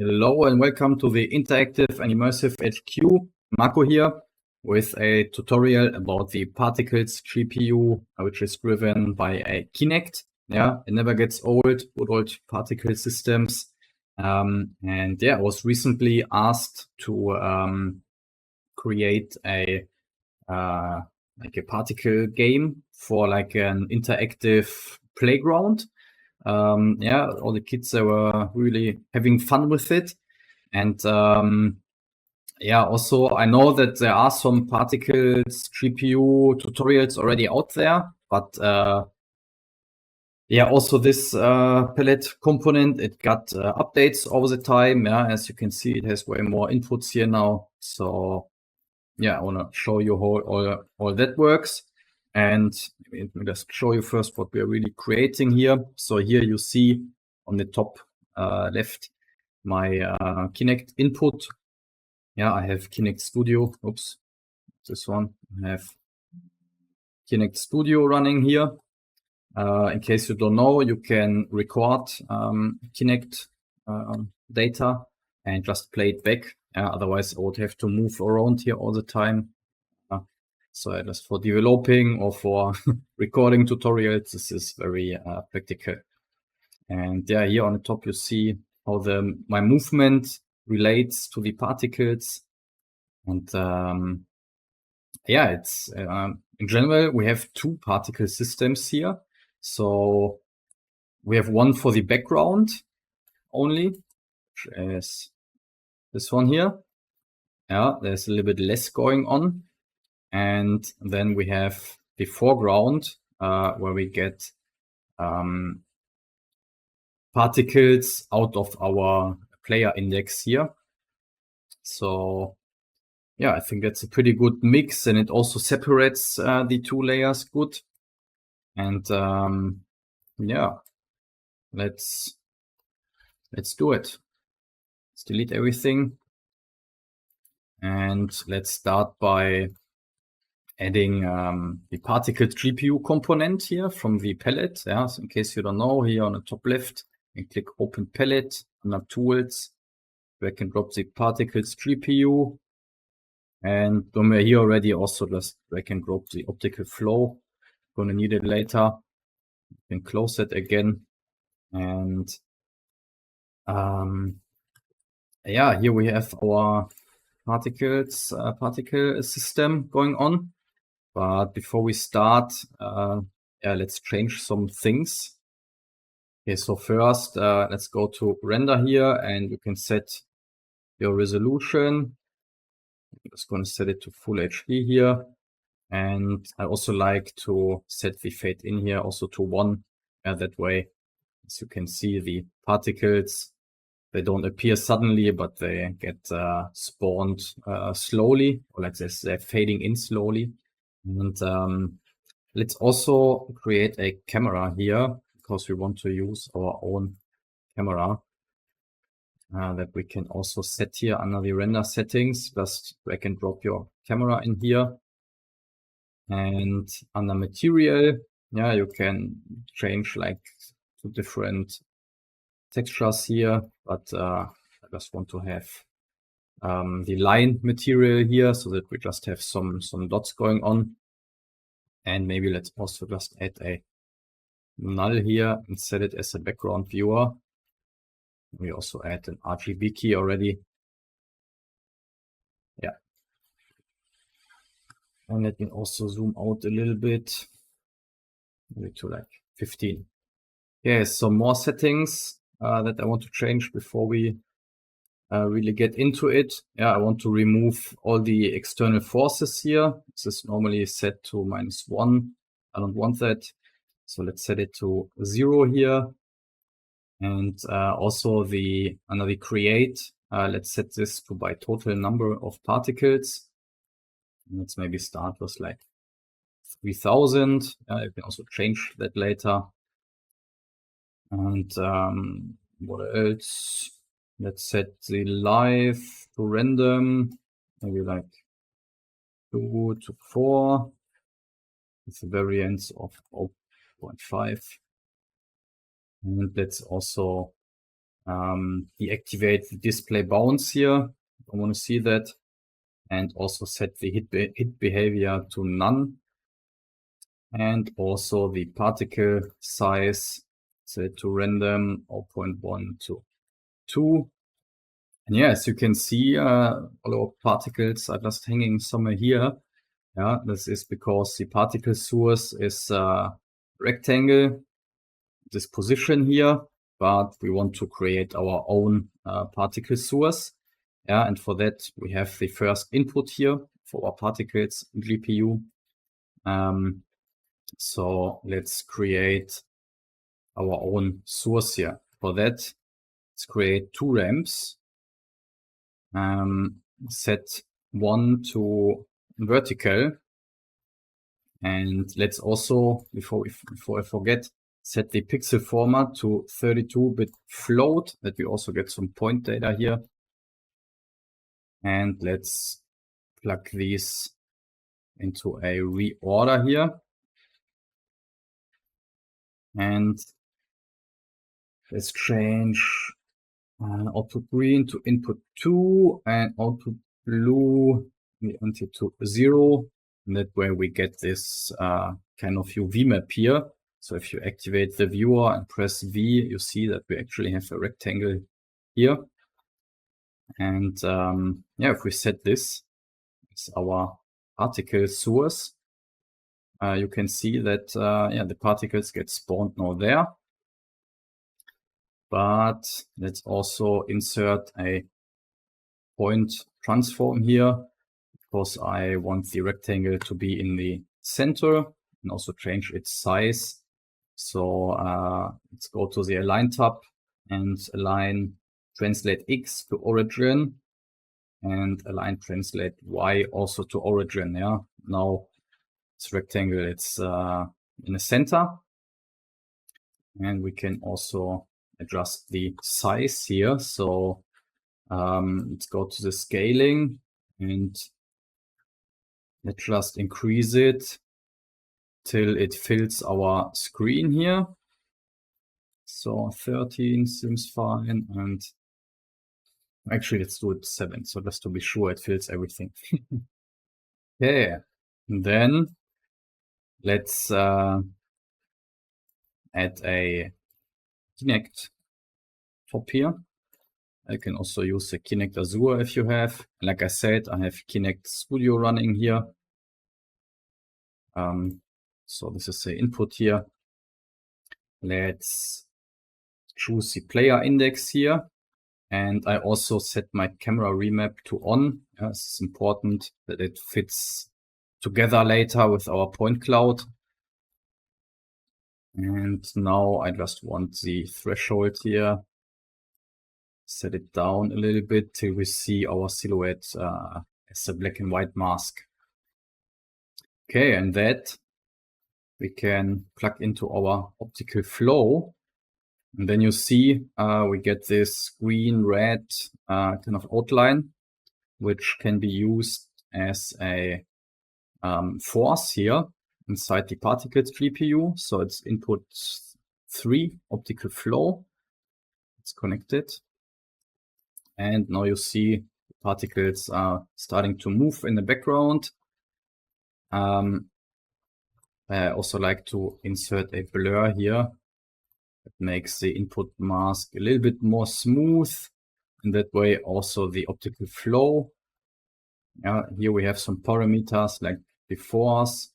Hello and welcome to the Interactive and Immersive HQ. Marco here with a tutorial about the particles GPU, which is driven by a Kinect. Yeah, it never gets old, good old particle systems. And yeah, I was recently asked to create a particle game for like an interactive playground. Yeah, all the kids were really having fun with it. And yeah, also I know that there are some particles GPU tutorials already out there, but yeah, also this palette component, it got updates over the time. Yeah, as you can see, it has way more inputs here now. So yeah, I want to show you how all that works. And let me just show you first what we are really creating here. So here you see on the top left my Kinect input. Yeah, I have Kinect Studio. Oops, this one. I have Kinect Studio running here. In case you don't know, you can record Kinect data and just play it back. Otherwise, I would have to move around here all the time. So just for developing or for recording tutorials, this is very practical. And yeah, here on the top you see how my movement relates to the particles. And yeah, it's in general we have two particle systems here. So we have one for the background only, which is this one here. Yeah, there's a little bit less going on. And then we have the foreground where we get particles out of our player index here. So yeah, I think that's a pretty good mix, and it also separates the two layers good. And yeah, let's do it. Let's delete everything. And let's start by adding the particles GPU component here from the palette. Yeah, so in case you don't know, here on the top left, you click Open Palette under Tools, drag and drop the particles GPU. And when we're here already, also just drag and drop the optical flow. Gonna need it later. You can close it again. And yeah, here we have our particle system going on. But before we start, yeah, let's change some things. Okay, so first, let's go to render here, and you can set your resolution. I'm just going to set it to full HD here. And I also like to set the fade in here also to 1. That way, as you can see, the particles, they don't appear suddenly, but they get spawned slowly, or like this, they're fading in slowly. And let's also create a camera here, because we want to use our own camera that we can also set here under the render settings. Just drag and drop your camera in here. And under material, yeah, you can change like 2 different textures here, but I just want to have the line material here so that we just have some dots going on. And maybe let's also just add a null here and set it as a background viewer. We also add an RGB key already. Yeah. And let me also zoom out a little bit, maybe to like 15. Okay, so more settings that I want to change before we really get into it. Yeah, I want to remove all the external forces here. This is normally set to -1. I don't want that. So let's set it to 0 here. And also under the create, let's set this to by total number of particles. And let's maybe start with like 3000. You can also change that later. And what else? Let's set the live to random, maybe like 2 to 4 with a variance of 0.5. And let's also deactivate the display bounds here. I want to see that. And also set the hit behavior to none. And also the particle size set to random 0.1 to 2. And yeah, as you can see, all our particles are just hanging somewhere here. Yeah, this is because the particle source is a rectangle, this position here, but we want to create our own particle source. Yeah, and for that we have the first input here for our particles GPU. So let's create our own source here. For that, let's create 2 ramps. Set one to vertical, and let's also, before I forget, set the pixel format to 32-bit float, that we also get some point data here. And let's plug these into a reorder here. And let's change output green to input 2 and output blue to 0. And that way we get this kind of UV map here. So if you activate the viewer and press V, you see that we actually have a rectangle here. And yeah, if we set this as our particle source, you can see that yeah, the particles get spawned now there. But let's also insert a point transform here, because I want the rectangle to be in the center, and also change its size. So let's go to the Align tab and align Translate X to origin and align Translate Y also to origin. Yeah, now this rectangle, it's in the center. And we can also adjust the size here. So let's go to the scaling and let's just increase it till it fills our screen here. So 13 seems fine, and actually let's do it 7, so just to be sure it fills everything. Okay, and then let's add a Kinect top here. I can also use the Kinect Azure if you have. Like I said, I have Kinect Studio running here. So this is the input here. Let's choose the player index here. And I also set my camera remap to on. It's important that it fits together later with our point cloud. And now I just want the threshold here. Set it down a little bit till we see our silhouette as a black and white mask. Okay, and that we can plug into our optical flow. And then you see we get this green, red kind of outline, which can be used as a force here inside the particles GPU. So it's input 3 optical flow. It's connected. And now you see the particles are starting to move in the background. I also like to insert a blur here. It makes the input mask a little bit more smooth. And that way also the optical flow. Here we have some parameters like the force,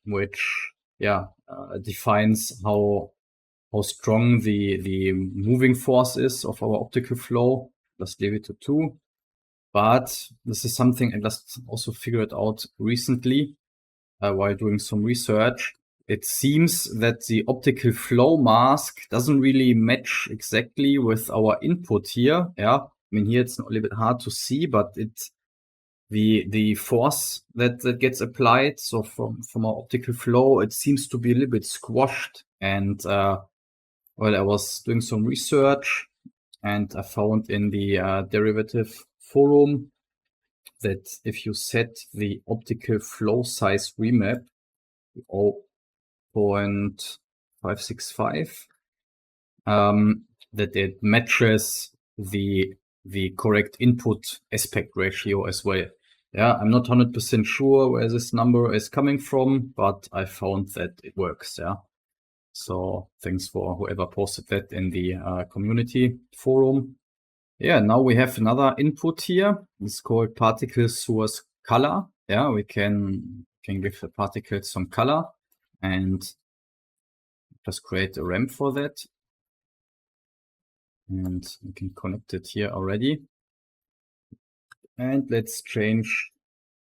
which defines how strong the moving force is of our optical flow. Just leave it to 2. But this is something I just also figured out recently while doing some research. It seems that the optical flow mask doesn't really match exactly with our input here. Yeah, I mean, here it's a little bit hard to see, but it's the force that gets applied. So from our optical flow, it seems to be a little bit squashed. And well, I was doing some research and I found in the derivative forum that if you set the optical flow size remap 0.565, that it matches the correct input aspect ratio as well. Yeah, I'm not 100% sure where this number is coming from, but I found that it works. Yeah. So thanks for whoever posted that in the community forum. Yeah, now we have another input here. It's called particle source color. Yeah, we can give the particle some color and just create a ramp for that. And we can connect it here already. And let's change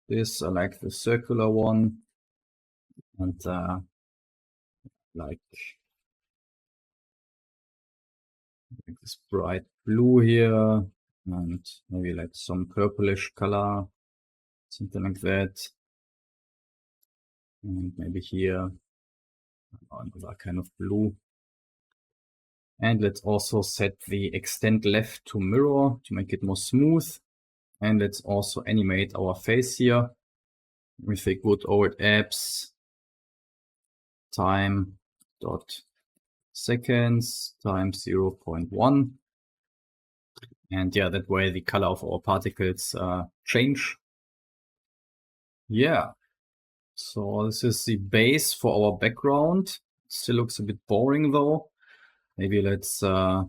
this. I like the circular one. And like this bright blue here. And maybe like some purplish color. Something like that. And maybe here another kind of blue. And let's also set the extend left to mirror to make it more smooth. And let's also animate our face here with a good old apps time dot seconds times 0.1. And yeah, that way the color of our particles change. Yeah, so this is the base for our background. Still looks a bit boring though. Maybe let's put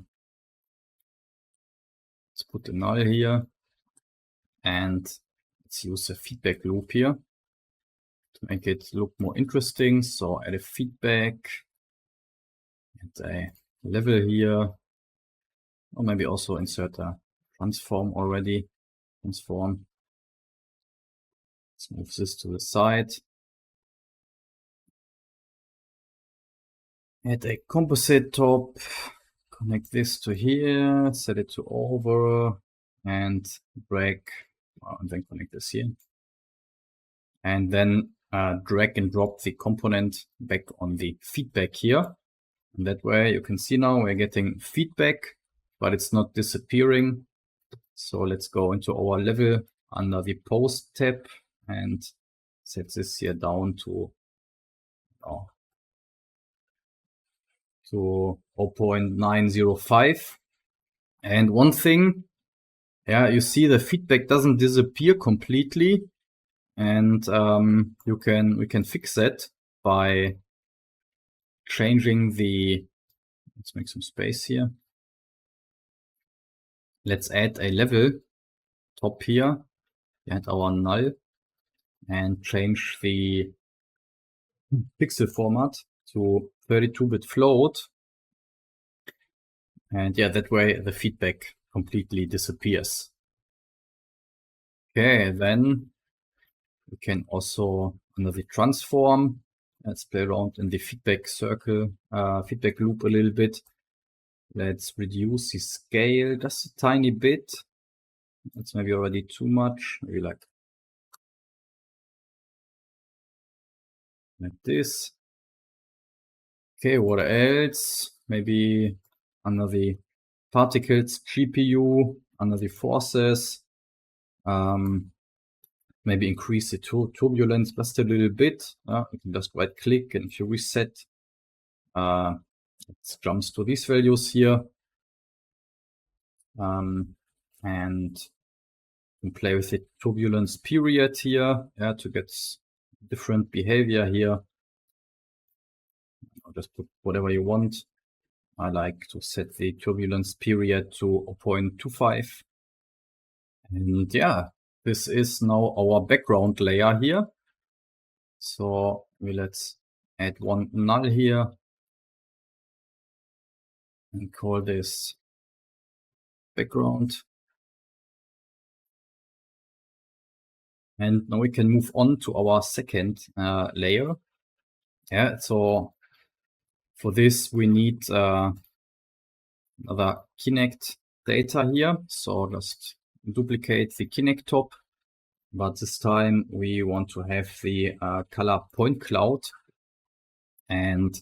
a null here and let's use a feedback loop here to make it look more interesting. So add a feedback and a level here, or maybe also insert a transform already. Transform. Let's move this to the side. Add a composite top. Connect this to here. Set it to over and drag. And then connect this here. And then drag and drop the component back on the feedback here. And that way you can see now we're getting feedback, but it's not disappearing. So let's go into our level under the post tab and set this here down to 0.905. And one thing, yeah, you see the feedback doesn't disappear completely. And we can fix that by changing the, let's make some space here. Let's add a level top here, add our null, and change the pixel format to 32-bit float. And yeah, that way the feedback completely disappears. Okay, then we can also, under the transform, let's play around in the feedback circle, feedback loop a little bit. Let's reduce the scale just a tiny bit. That's maybe already too much. Maybe like this. Okay, what else? Maybe under the particles GPU, under the forces, maybe increase the turbulence just a little bit. You can just right click, and if you reset, it jumps to these values here. And you can play with the turbulence period here, yeah, to get different behavior here. I'll just put whatever you want. I like to set the turbulence period to 0.25. And yeah, this is now our background layer here. So let's add one null here and call this background. And now we can move on to our second layer. Yeah, so for this we need another Kinect data here. So just duplicate the Kinect top, but this time we want to have the color point cloud, and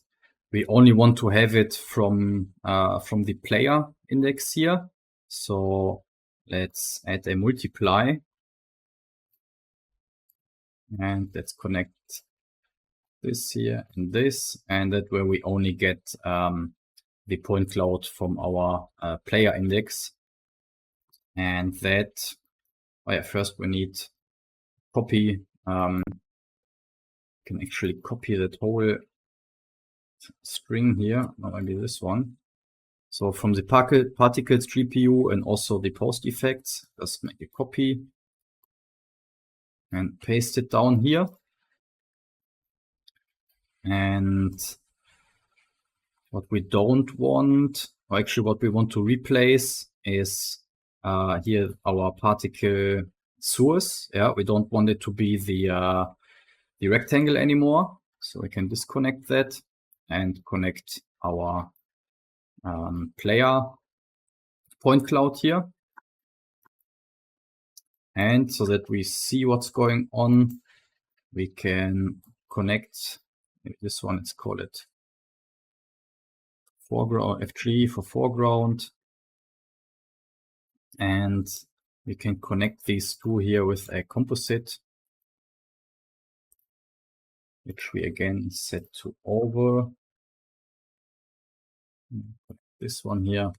we only want to have it from the player index here. So let's add a multiply, and let's connect this here and this, and that way we only get the point cloud from our player index. And that, first we need copy. Can actually copy that whole string here, or maybe this one. So from the particles GPU and also the post effects, just make a copy and paste it down here. And what we don't want, or actually what we want to replace is here our particle source. Yeah, we don't want it to be the rectangle anymore. So we can disconnect that and connect our player point cloud here. And so that we see what's going on, we can connect this one, let's call it foreground, FG for foreground. And we can connect these two here with a composite, which we again set to over. This one here.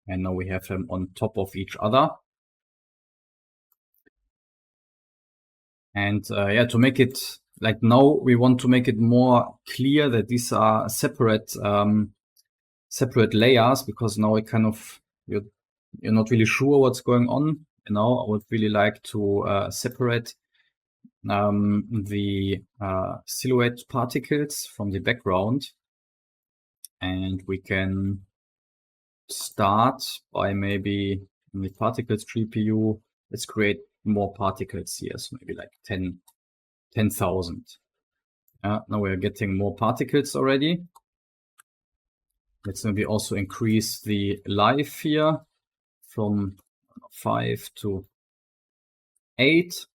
And now we have them on top of each other. And yeah, to make it like now, we want to make it more clear that these are separate separate layers, because now it kind of you're not really sure what's going on. You know, I would really like to separate the silhouette particles from the background, and we can start by maybe in the particles GPU. Let's create more particles here, so maybe like 10,000. Now we are getting more particles already. Let's maybe also increase the life here from 5 to 8.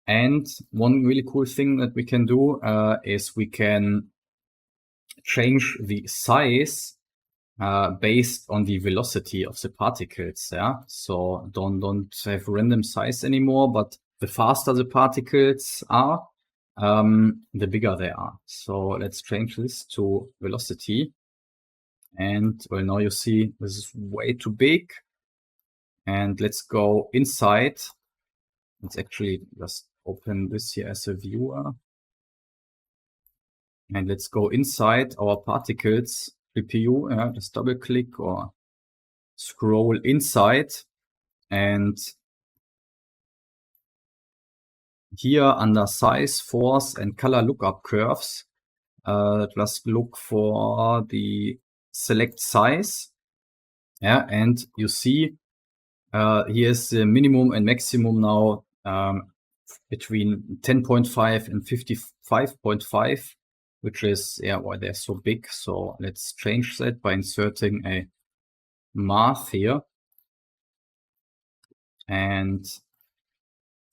And one really cool thing that we can do is we can change the size based on the velocity of the particles. Yeah, so don't have random size anymore, but the faster the particles are, the bigger they are. So let's change this to velocity. And well, now you see this is way too big. And let's go inside. Let's actually just open this here as a viewer. And let's go inside our particles GPU. Just double click or scroll inside. And here under size, force, and color lookup curves, just look for the select size. Yeah, and you see here's the minimum and maximum now between 10.5 and 55.5, which is why they're so big. So let's change that by inserting a math here and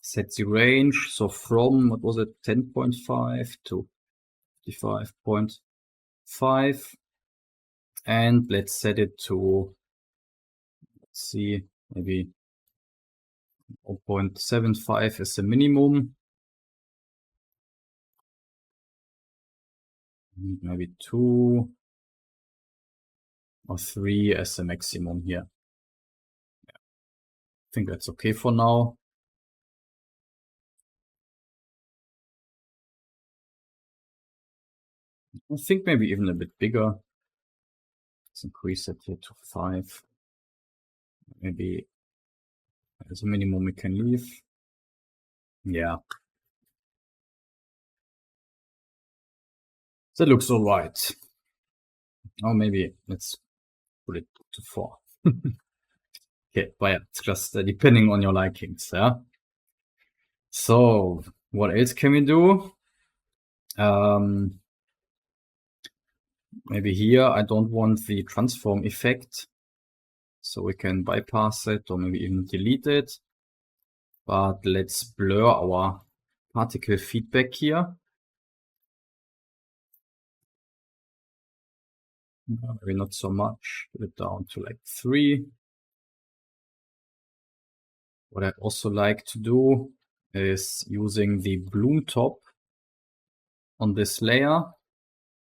set the range. So from, what was it, 10.5 to 55.5, and let's set it to, let's see, maybe 0.75 is the minimum, maybe 2 or 3 as the maximum here. I think that's okay for now. I think maybe even a bit bigger. Let's increase it here to 5. Maybe as a minimum we can leave. Yeah. That looks all right. Or maybe let's put it to 4. Okay, but yeah, it's just depending on your likings. Yeah. So what else can we do? Maybe here I don't want the transform effect, so we can bypass it or maybe even delete it. But let's blur our particle feedback here. Maybe not so much, put it down to like 3. What I also like to do is using the bloom top on this layer.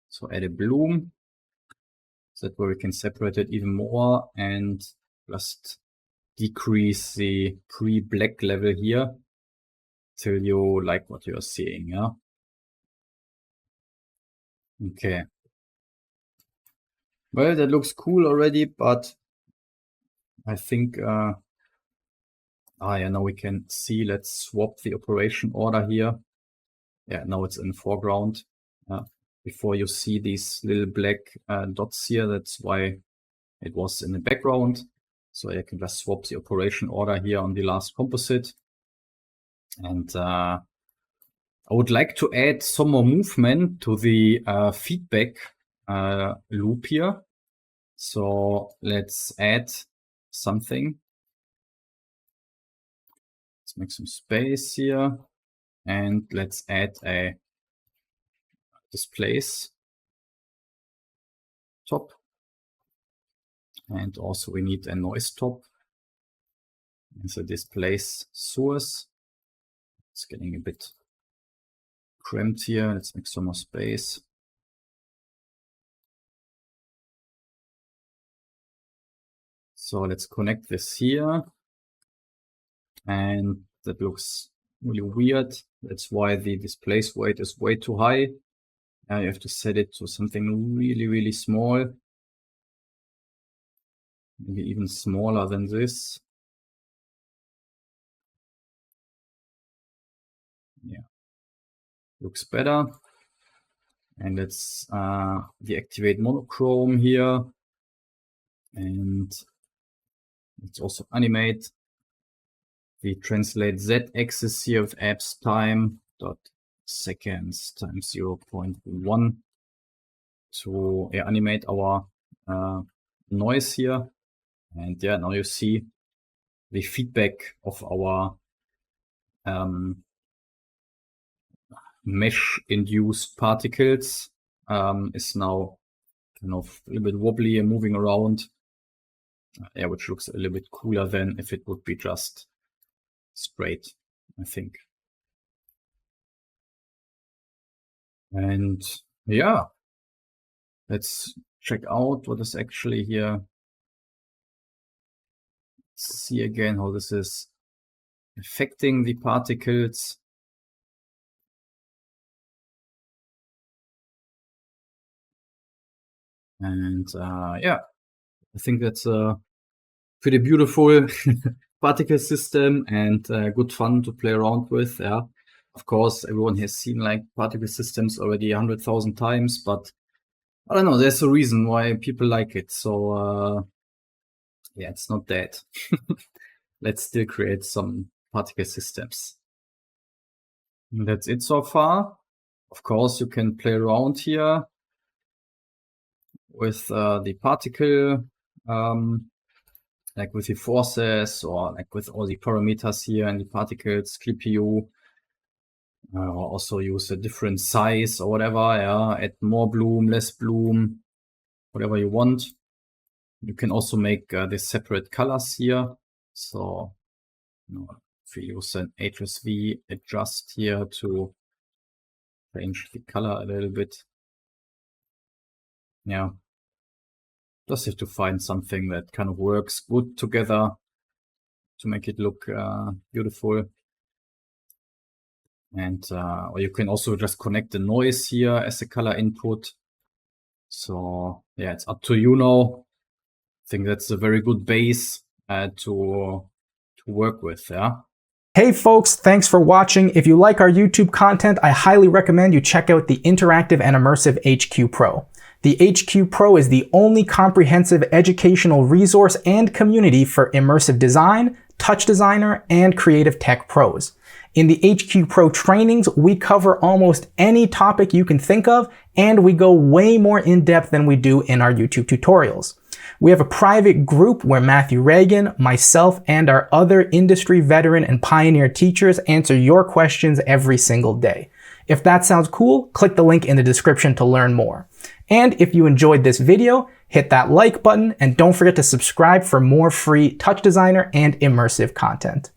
So add a bloom. that way we can separate it even more and just decrease the pre-black level here till you like what you're seeing, yeah? Okay. Well, that looks cool already, but I think, yeah, now we can see, let's swap the operation order here. Yeah, now it's in foreground. Before you see these little black dots here, that's why it was in the background. So I can just swap the operation order here on the last composite. And I would like to add some more movement to the feedback loop here. So let's add something. Let's make some space here. And let's add a displace top. And also we need a noise top. And so displace source. It's getting a bit cramped here. Let's make some more space. So let's connect this here. And that looks really weird. That's why the displace weight is way too high. You have to set it to something really, really small. Maybe even smaller than this. Yeah, looks better. And let's deactivate monochrome here. And let's also animate the translate z-axis here with apps time dot seconds times 0.1 to animate our noise here. And yeah, now you see the feedback of our mesh-induced particles is now kind of a little bit wobbly and moving around. Yeah, which looks a little bit cooler than if it would be just straight, I think. And yeah, let's check out what is actually here. Let's see again how this is affecting the particles. And yeah, I think that's a pretty beautiful particle system and good fun to play around with. Yeah, of course, everyone has seen like particle systems already 100,000 times, but I don't know, there's a reason why people like it. So yeah, it's not dead. Let's still create some particle systems. And that's it so far. Of course, you can play around here with the particle, like with the forces or like with all the parameters here and the particles, GPU. Also use a different size or whatever, yeah, add more bloom, less bloom, whatever you want. You can also make the separate colors here. So if we use an HSV adjust here to change the color a little bit. Yeah, just have to find something that kind of works good together to make it look beautiful. And or you can also just connect the noise here as a color input. So yeah, it's up to you now. I think that's a very good base to work with, yeah. Hey folks, thanks for watching. If you like our YouTube content, I highly recommend you check out the Interactive and Immersive HQ Pro. The HQ Pro is the only comprehensive educational resource and community for immersive design, TouchDesigner, and creative tech pros. In the HQ Pro trainings, we cover almost any topic you can think of, and we go way more in depth than we do in our YouTube tutorials. We have a private group where Matthew Reagan, myself, and our other industry veteran and pioneer teachers answer your questions every single day. If that sounds cool, click the link in the description to learn more. And if you enjoyed this video, hit that like button and don't forget to subscribe for more free TouchDesigner and immersive content.